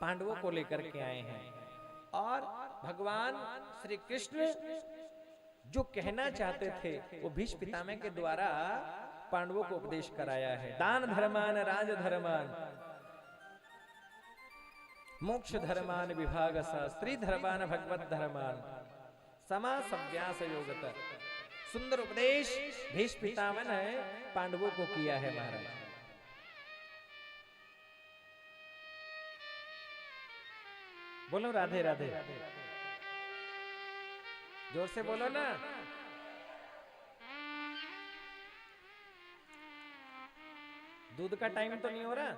पांडवों को लेकर के आए हैं और भगवान श्री कृष्ण जो कहना चाहते थे वो भीष्म पितामह के द्वारा पांडवों को उपदेश कराया है। दान धर्मान राज धर्मान मोक्ष धर्मान विभाग स्त्री धर्मान भगवत धर्मान समा सव्यास योगत। सुंदर उपदेश भीष्म पितामह ने पांडवों को किया है महाराज। बोलो राधे राधे, जोर से बोलो ना। दूध का टाइम तो नहीं हो रहा?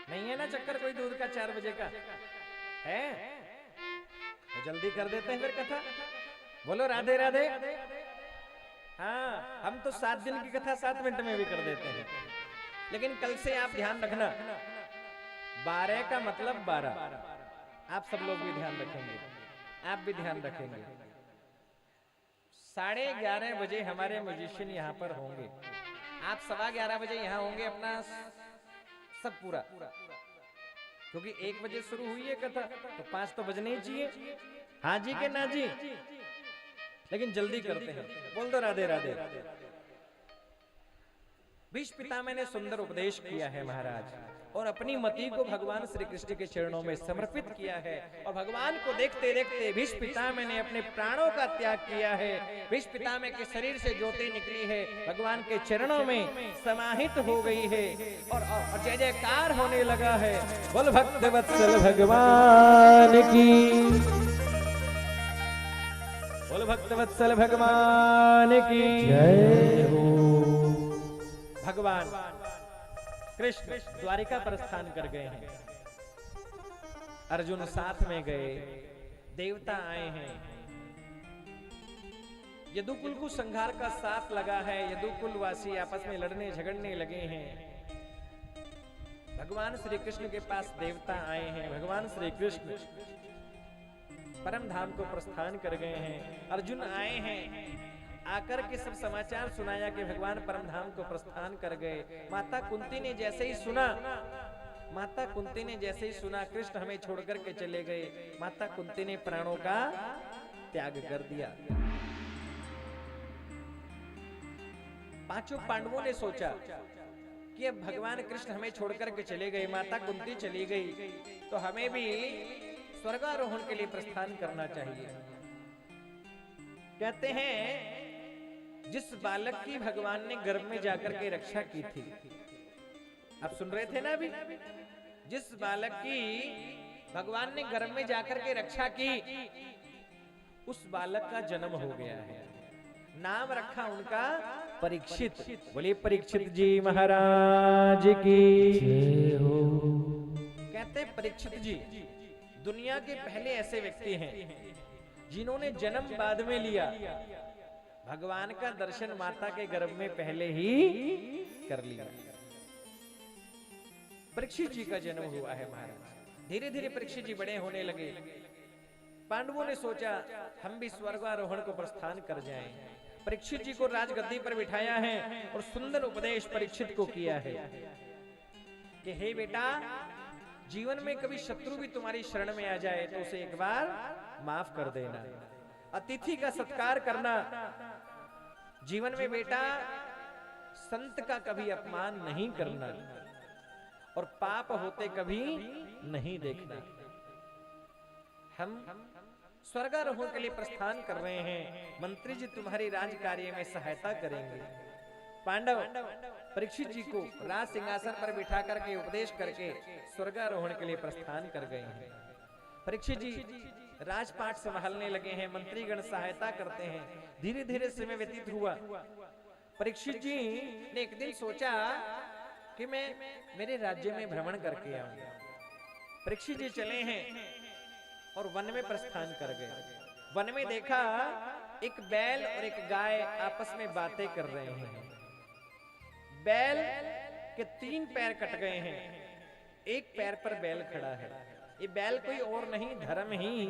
नहीं है ना चक्कर कोई दूध का 4 बजे का है? तो जल्दी कर देते हैं फिर कथा। बोलो राधे राधे। हाँ, हम तो 7 दिन की कथा 7 मिनट में भी कर देते हैं, लेकिन कल से आप ध्यान रखना 12 का मतलब 12। आप सब लोग भी ध्यान रखेंगे, आप भी ध्यान रखेंगे। 11:30 बजे हमारे म्यूजिशियन यहाँ पर होंगे। आप 11:15 बजे यहाँ होंगे अपना सब पूरा, क्योंकि 1 बजे शुरू हुई है कथा तो 5 तो बजने ही चाहिए। हाँ जी के ना जी, लेकिन जल्दी करते हैं। बोल दो राधे राधे। भीष्म पितामह ने सुंदर उपदेश किया है महाराज, और अपनी मति को भगवान श्री कृष्ण के चरणों में समर्पित किया है। और भगवान को देखते देखते भीष्म पितामह ने अपने प्राणों का त्याग किया है। भीष्म पितामह के शरीर से ज्योति निकली है, भगवान के चरणों में समाहित हो गई है, और जय जयकार होने लगा है। बोल भक्त वत्सल भगवान की, बोल भक्त वत्सल भगवान की जय हो। भगवान कृष्ण द्वारिका प्रस्थान कर गए हैं, अर्जुन साथ में गए, देवता आए हैं, यदुकुल को संहार का साथ लगा है, यदुकुल वासी आपस में लड़ने झगड़ने लगे हैं। भगवान श्री कृष्ण के पास देवता आए हैं, भगवान श्री कृष्ण परम धाम को प्रस्थान कर गए हैं। अर्जुन आए हैं, आकर के सब समाचार सुनाया कि भगवान परम धाम को प्रस्थान कर गए। माता कुंती ने जैसे ही सुना, माता कुंती ने जैसे ही सुना कृष्ण हमें छोड़कर के चले गए, माता कुंती ने प्राणों का त्याग कर दिया। पांचों पांडवों ने सोचा कि अब भगवान कृष्ण हमें छोड़कर के चले गए, माता कुंती चली गई, तो हमें भी स्वर्गारोहण के लिए प्रस्थान करना चाहिए। कहते हैं जिस बालक की भगवान ने गर्भ में जाकर के रक्षा की थी, आप सुन रहे थे ना अभी, जिस बालक की भगवान ने गर्भ में जाकर के रक्षा की, उस बालक का जन्म हो गया है। नाम रखा उनका परीक्षित। बोलिए परीक्षित जी महाराज की जय हो। कहते हैं परीक्षित जी दुनिया के पहले ऐसे व्यक्ति हैं जिन्होंने जन्म बाद में लिया, भगवान का दर्शन माता के गर्भ में पहले ही कर लिया। परीक्षित जी का जन्म हुआ है महाराज। धीरे धीरे परीक्षित जी बड़े होने लगे। पांडवों ने सोचा हम भी स्वर्गारोहण को प्रस्थान कर जाएं। परीक्षित जी को राजगद्दी पर बिठाया है और सुंदर उपदेश परीक्षित को किया है कि हे बेटा, जीवन में कभी शत्रु भी तुम्हारी शरण में आ जाए तो उसे एक बार माफ कर देना। अतिथि का सत्कार करना। जीवन में बेटा संत का कभी अपमान नहीं करना, और पाप होते कभी नहीं देखना। हम स्वर्गारोहण के लिए प्रस्थान कर रहे हैं, मंत्री जी तुम्हारी राज कार्य में सहायता करेंगे। पांडव परीक्षित जी को राज सिंहासन पर बिठा करके उपदेश करके स्वर्गारोहण के लिए प्रस्थान कर गए हैं। परीक्षित जी राजपाट संभालने लगे हैं, मंत्रीगण सहायता करते हैं। धीरे धीरे समय व्यतीत हुआ। परीक्षित जी ने एक दिन सोचा कि मैं मेरे राज्य में भ्रमण करके आऊंगा। परीक्षित जी चले हैं और वन में प्रस्थान कर गए। वन में देखा एक बैल और एक गाय आपस में बातें कर रहे हैं। बैल के 3 पैर कट गए हैं, एक पैर पर बैल खड़ा है। ये बैल कोई और नहीं, धर्म ही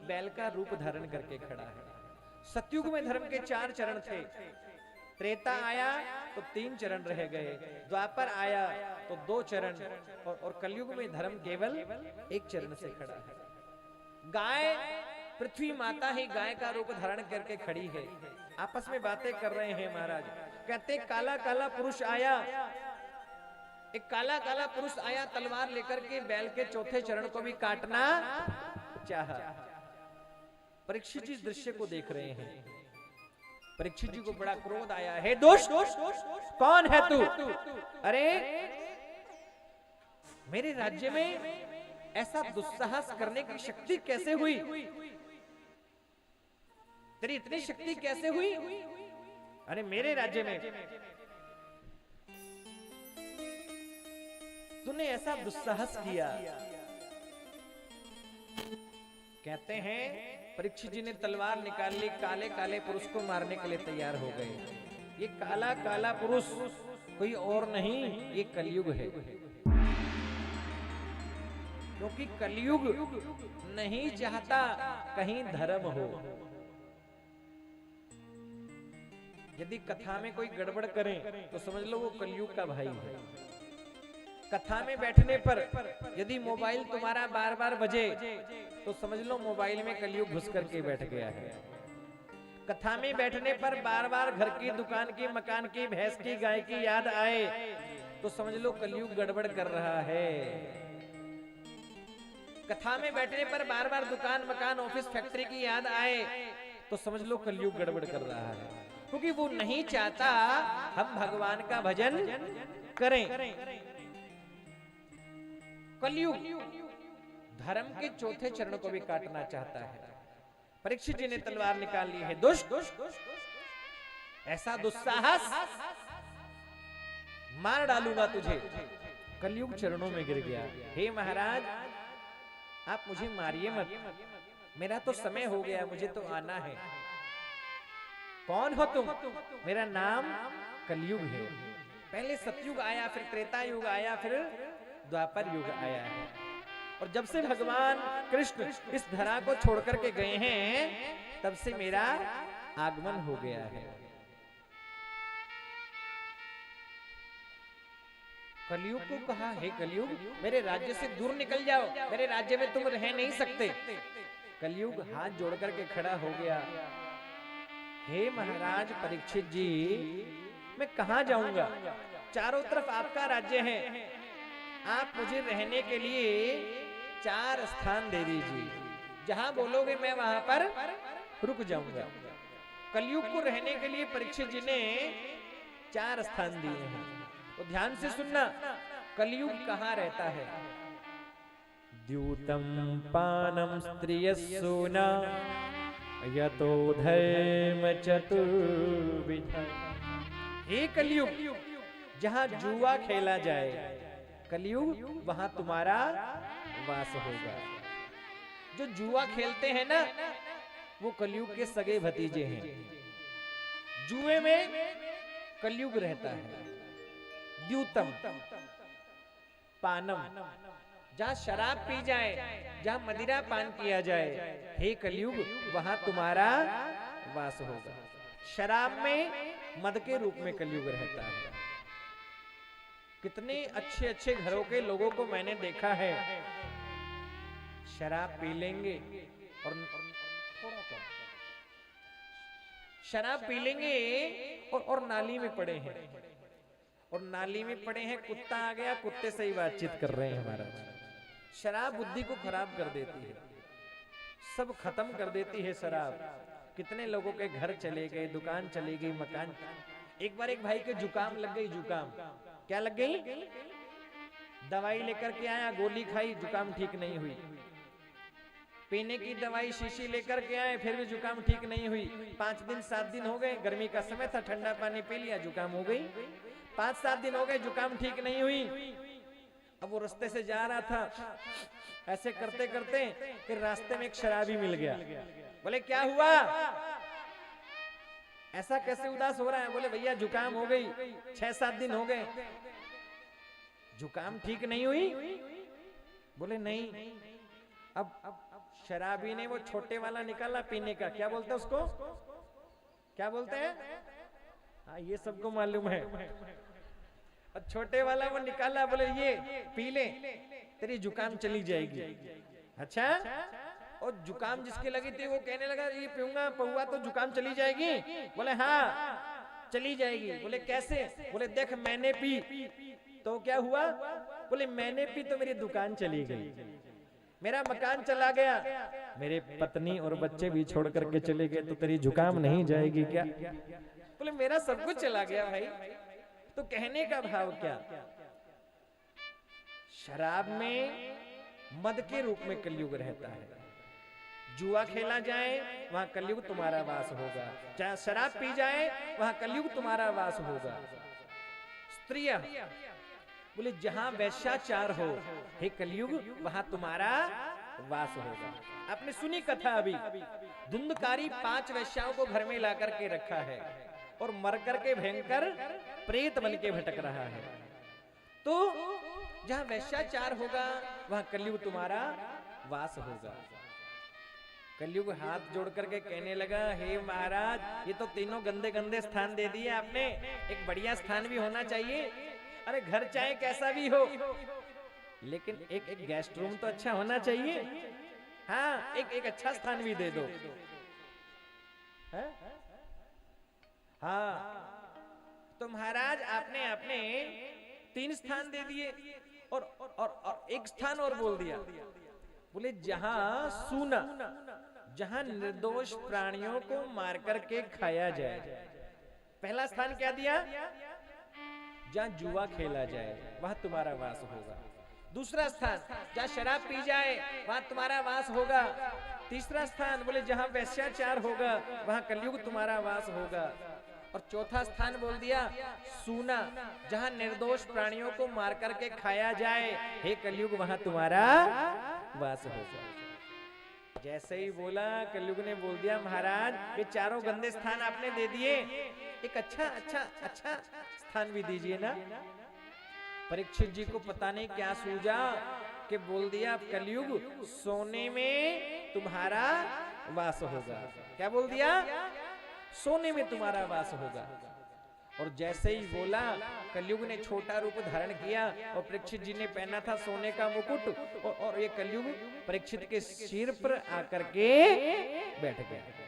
बैल का रूप धारण करके खड़ा है। सतयुग में धर्म के 4 चरण थे, त्रेता आया तो 3 चरण रह गए, द्वापर आया तो 2 चरण, और कलयुग में धर्म केवल 1 चरण से खड़ा है। गाय, पृथ्वी माता ही गाय का रूप धारण करके खड़ी है। आपस में बातें कर रहे हैं महाराज। कहते काला काला पुरुष आया, एक काला काला पुरुष आया तलवार लेकर के बैल के चौथे चरण को भी काटना चाहा। परीक्षित जी इस दृश्य को देख रहे हैं। परीक्षित जी को बड़ा क्रोध आया। हे दुष्ट, कौन है तू? अरे मेरे राज्य में ऐसा दुस्साहस करने की शक्ति कैसे हुई? तेरी इतनी शक्ति कैसे हुई? अरे मेरे राज्य में तूने ऐसा दुस्साहस किया। कहते हैं परीक्षित जी ने तलवार निकाल ली, काले काले पुरुष को मारने के लिए तैयार हो गए। ये काला काला पुरुष कोई और नहीं, ये कलयुग है। क्योंकि कलयुग नहीं चाहता कहीं धर्म हो। यदि कथा में कोई गड़बड़ करे तो समझ लो वो कलयुग का भाई है। कथा में बैठने पर यदि मोबाइल तुम्हारा बार बार बजे तो समझ लो मोबाइल में कलयुग घुस करके बैठ गया है। कथा में बैठने पर बार बार घर की, दुकान की, मकान की, भैंस की, गाय की याद आए तो समझ लो कलयुग गड़बड़ कर रहा है। कथा में बैठने पर बार बार दुकान, मकान, ऑफिस, फैक्ट्री की याद आए तो समझ लो कलयुग गड़बड़ कर रहा है। क्योंकि वो नहीं चाहता हम भगवान का भजन करें। कलयुग धर्म के चौथे चरण को भी काटना चाहता है। परीक्षित जी ने तलवार निकाल ली है। दुष्ट, ऐसा दुस्साहस, मार डालूंगा तुझे। कलयुग चरणों में गिर गया। हे महाराज, आप मुझे मारिए मत, मेरा तो समय हो गया, मुझे तो आना है। कौन हो तुम? मेरा नाम कलयुग है। पहले सतयुग आया, फिर त्रेता युग आया, फिर द्वापर युग आया है। और जब से भगवान कृष्ण इस धरा को छोड़ करके गए हैं तब से मेरा आगमन हो गया है। कलयुग को कहा, हे कलयुग मेरे राज्य से दूर निकल जाओ, मेरे राज्य में तुम रह नहीं सकते। कलयुग हाथ जोड़ करके खड़ा हो गया। हे महाराज परीक्षित जी, मैं कहां जाऊंगा? चारों तरफ आपका राज्य है, आप मुझे रहने के लिए 4 स्थान दे दीजिए। जहां बोलोगे मैं वहां पर रुक जाऊंगा। कलयुग को रहने के लिए परीक्षित जी ने 4 स्थान दिए हैं। तो ध्यान से सुनना, कलयुग कहां रहता है? द्यूतम पानम स्त्रियस्सूना यतो धर्म चतुर्विध। हे कलयुग, जहां जुआ खेला जाए, कलयुग वहां तुम्हारा वास होगा। जो जुआ खेलते हैं ना, वो कलयुग के सगे भतीजे हैं। जुए में कलयुग रहता है। द्यूतम पानम, जहां शराब पी जाए, जहां मदिरा पान किया जाए, हे कलयुग वहां तुम्हारा वास होगा। शराब में मद के रूप में कलयुग रहता है। कितने अच्छे अच्छे घरों के लोगों को मैंने देखा है, शराब पी लेंगे और थोड़ा कम शराब पी लेंगे और नाली में पड़े हैं, और नाली में पड़े हैं, कुत्ता आ गया, कुत्ते से ही बातचीत कर रहे हैं। महाराज, शराब बुद्धि को खराब कर देती है, सब खत्म कर देती है शराब। कितने लोगों के घर चले गए, दुकान चली गई, मकान। एक बार एक भाई के जुकाम लग गई। जुकाम क्या लग गई? दवाई लेकर के आया, गोली खाई, जुकाम ठीक नहीं हुई। पीने की दवाई शीशी लेकर के आए, फिर भी जुकाम ठीक नहीं हुई। 5 दिन 7 दिन हो गए, गर्मी का समय था, ठंडा पानी पी लिया, जुकाम हो गई। 5-7 दिन हो गए, जुकाम ठीक नहीं हुई। अब वो रास्ते से जा रहा था, ऐसे करते करते फिर रास्ते में एक शराबी मिल गया। बोले क्या हुआ, ऐसा कैसे उदास हो रहा है? बोले भैया जुकाम हो गई, 6-7 दिन हो गए, जुकाम ठीक नहीं हुई। बोले नहीं। अब शराबी ने वो छोटे वाला निकाला पीने का, क्या बोलते हैं उसको? क्या बोलते हैं? हाँ ये सबको मालूम है। और छोटे वाला वो निकाला, बोले ये पी ले तेरी जुकाम चली जाएगी। अच्छा, और जुकाम जिसके लगी थी वो कहने लगा ये पीऊंगा पौवा तो जुकाम चली जाएगी। बोले हाँ चली जाएगी। बोले कैसे? बोले देख मैंने पी तो क्या हुआ? बोले मैंने पी तो मेरी दुकान चली गई, मेरा मकान चला गया, मेरे पत्नी और बच्चे भी छोड़ करके चले गए, तो तेरी जुकाम नहीं जाएगी क्या? बोले मेरा सब कुछ चला गया भाई। तो कहने का भाव क्या? शराब में मद के रूप में कलयुग रहता है। जुआ खेला जाए वहां कलयुग तुम्हारा वास होगा, चाहे शराब पी जाए वहां कलयुग तुम्हारा वास होगा। स्त्रियां, बोले जहां वैश्याचार हो हे कलयुग वहां तुम्हारा वास होगा। आपने सुनी कथा अभी, धुंधकारी 5 वैश्याओं को घर में ला करके रखा है और मर करके भयंकर प्रेत बन के भटक रहा है। तो जहां वैश्याचार होगा वहां कलयुग तुम्हारा वास होगा। कलयुग हाथ जोड़ करके कहने लगा, हे महाराज ये तो तीनों गंदे गंदे स्थान दे दिए आपने, एक बढ़िया स्थान भी होना चाहिए। अरे घर चाहे कैसा भी हो, लेकिन एक गेस्ट रूम तो अच्छा होना चाहिए। हाँ एक अच्छा स्थान भी दे दो। है? हाँ तो महाराज आपने अपने 3 स्थान दे दिए और एक स्थान और बोल दिया। बोले जहां सूना, जहां निर्दोष प्राणियों को मार करके खाया जाए। पहला स्थान क्या दिया? जहां जुआ खेला जाए वहां तुम्हारा वास होगा। दूसरा स्थान जहां शराब पी जाए वहां तुम्हारा वास होगा। तीसरा स्थान बोले जहां वैश्याचार होगा वहां कलयुग तुम्हारा वास होगा। और चौथा स्थान बोल दिया सूना, जहां निर्दोष प्राणियों को मार करके खाया जाए, हे कलयुग वहां तुम्हारा वास होगा। जैसे ही बोला कलयुग ने बोल दिया, महाराज ये चारों गंदे स्थान आपने दे दिए, एक अच्छा स्थान भी दीजिए ना। परीक्षित जी को पता नहीं क्या सूझा कि बोल दिया कलयुग सोने में तुम्हारा वास होगा। क्या बोल दिया? सोने में तुम्हारा वास होगा। और जैसे ही बोला कलयुग ने छोटा रूप धारण किया और परीक्षित जी ने पहना था सोने का मुकुट और ये कलयुग परीक्षित के सिर पर आकर के बैठ गया।